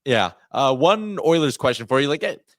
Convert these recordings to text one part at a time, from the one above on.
Yeah. One Oilers question for you.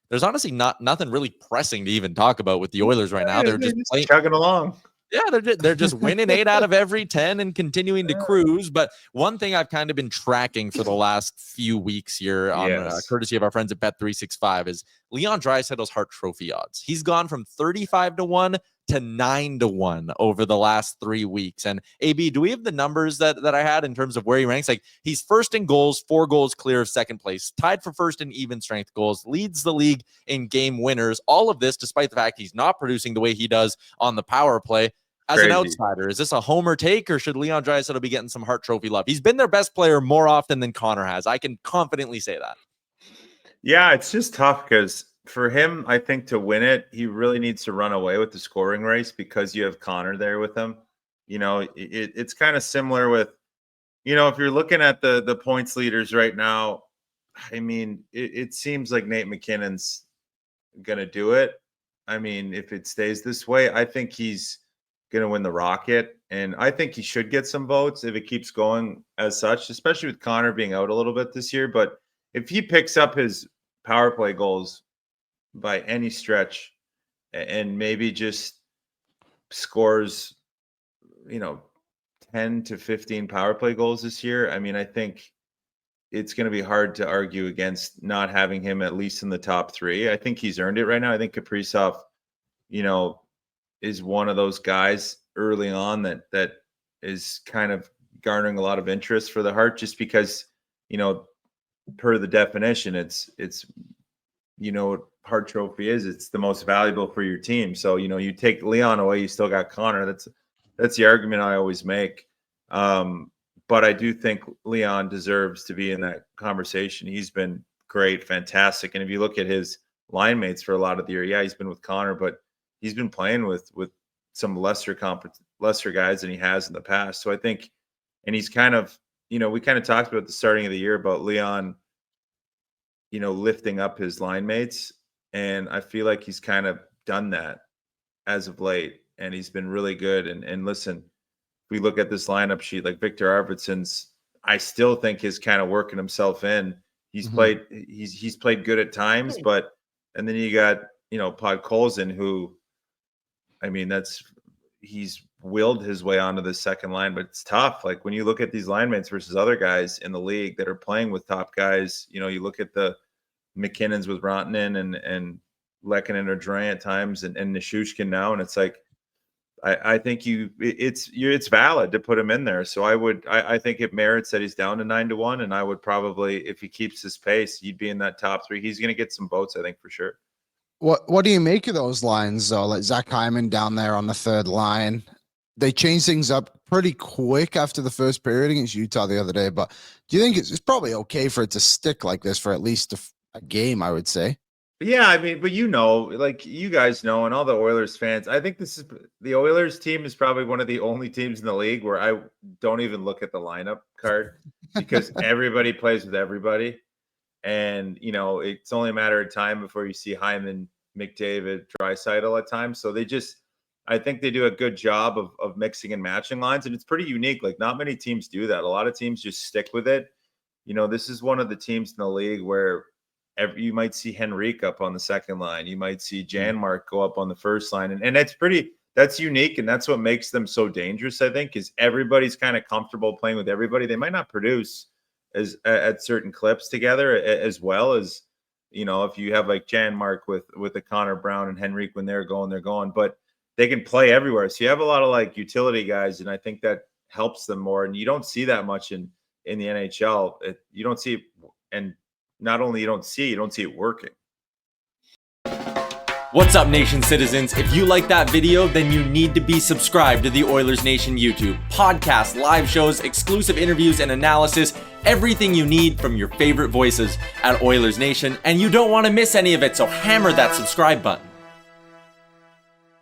There's honestly nothing really pressing to even talk about with the Oilers right now. They're just playing, chugging along. Yeah, they're just winning 8 out of every 10 and continuing to cruise. But one thing I've kind of been tracking for the last few weeks here on courtesy of our friends at Bet365 is Leon Draisaitl's Hart Trophy odds. He's gone from 35-1 to 9-1 over the last 3 weeks. And AB, do we have the numbers that I had in terms of where he ranks? Like, he's first in goals, 4 goals clear of second place, tied for first in even strength goals, leads the league in game winners. All of this despite the fact he's not producing the way he does on the power play. As an outsider, is this a homer take, or should Leon Draisaitl be getting some Hart Trophy love? He's been their best player more often than Connor has. I can confidently say that. Yeah, it's just tough because for him, I think to win it, he really needs to run away with the scoring race because you have Connor there with him. You know, it's kind of similar with, you know, if you're looking at the points leaders right now, I mean, it seems like Nate McKinnon's going to do it. I mean, if it stays this way, I think he's going to win the Rocket. And I think he should get some votes if it keeps going as such, especially with Connor being out a little bit this year. But if he picks up his power play goals by any stretch and maybe just scores, you know, 10 to 15 power play goals this year, I mean, I think it's going to be hard to argue against not having him at least in the top 3. I think he's earned it right now. I think Kaprizov, you know, is one of those guys early on that is kind of garnering a lot of interest for the Hart, just because, you know, per the definition, it's you know what Hart Trophy is. It's the most valuable for your team. So, you know, you take Leon away, you still got Connor. That's the argument I always make. But I do think Leon deserves to be in that conversation. He's been great, fantastic. And if you look at his line mates for a lot of the year, yeah, he's been with Connor, but he's been playing with some lesser guys than he has in the past. So I think, and he's kind of, you know, we kind of talked about the starting of the year about Leon, you know, lifting up his line mates. And I feel like he's kind of done that as of late. And he's been really good. And listen, if we look at this lineup sheet, like Victor Arvidsson's, I still think he's kind of working himself in. He's played good at times, and then you got, you know, Podkolzin, who, I mean, he's willed his way onto the second line, but it's tough. Like when you look at these line mates versus other guys in the league that are playing with top guys, you know, you look at the McKinnons with Rantanen and Lehkonen or Drouin at times and Nichushkin now, and it's like, I think it's valid to put him in there. So I think it merits that he's down to 9-1, and I would probably, if he keeps his pace, he'd be in that top 3. He's going to get some votes, I think, for sure. What do you make of those lines though? Like Zach Hyman down there on the third line, they changed things up pretty quick after the first period against Utah the other day. But do you think it's probably okay for it to stick like this for at least a game? I would say. Yeah, I mean, but you know, like you guys know, and all the Oilers fans, I think the Oilers team is probably one of the only teams in the league where I don't even look at the lineup card because everybody plays with everybody. And, you know, it's only a matter of time before you see Hyman, McDavid, Draisaitl at times. So I think they do a good job of mixing and matching lines. And it's pretty unique. Like not many teams do that. A lot of teams just stick with it. You know, this is one of the teams in the league where you might see Henrique up on the second line. You might see Janmark go up on the first line. And that's unique. And that's what makes them so dangerous, I think, is everybody's kind of comfortable playing with everybody. They might not produce at certain clips together, as well as, you know, if you have like Janmark with a Connor Brown and Henrique, when they're going, but they can play everywhere. So you have a lot of like utility guys, and I think that helps them more. And you don't see that much in the NHL. You don't see it, and not only you don't see it working. What's up, Nation citizens? If you like that video, then you need to be subscribed to the Oilers Nation YouTube. Podcasts, live shows, exclusive interviews, and analysis. Everything you need from your favorite voices at Oilers Nation. And you don't want to miss any of it, so hammer that subscribe button.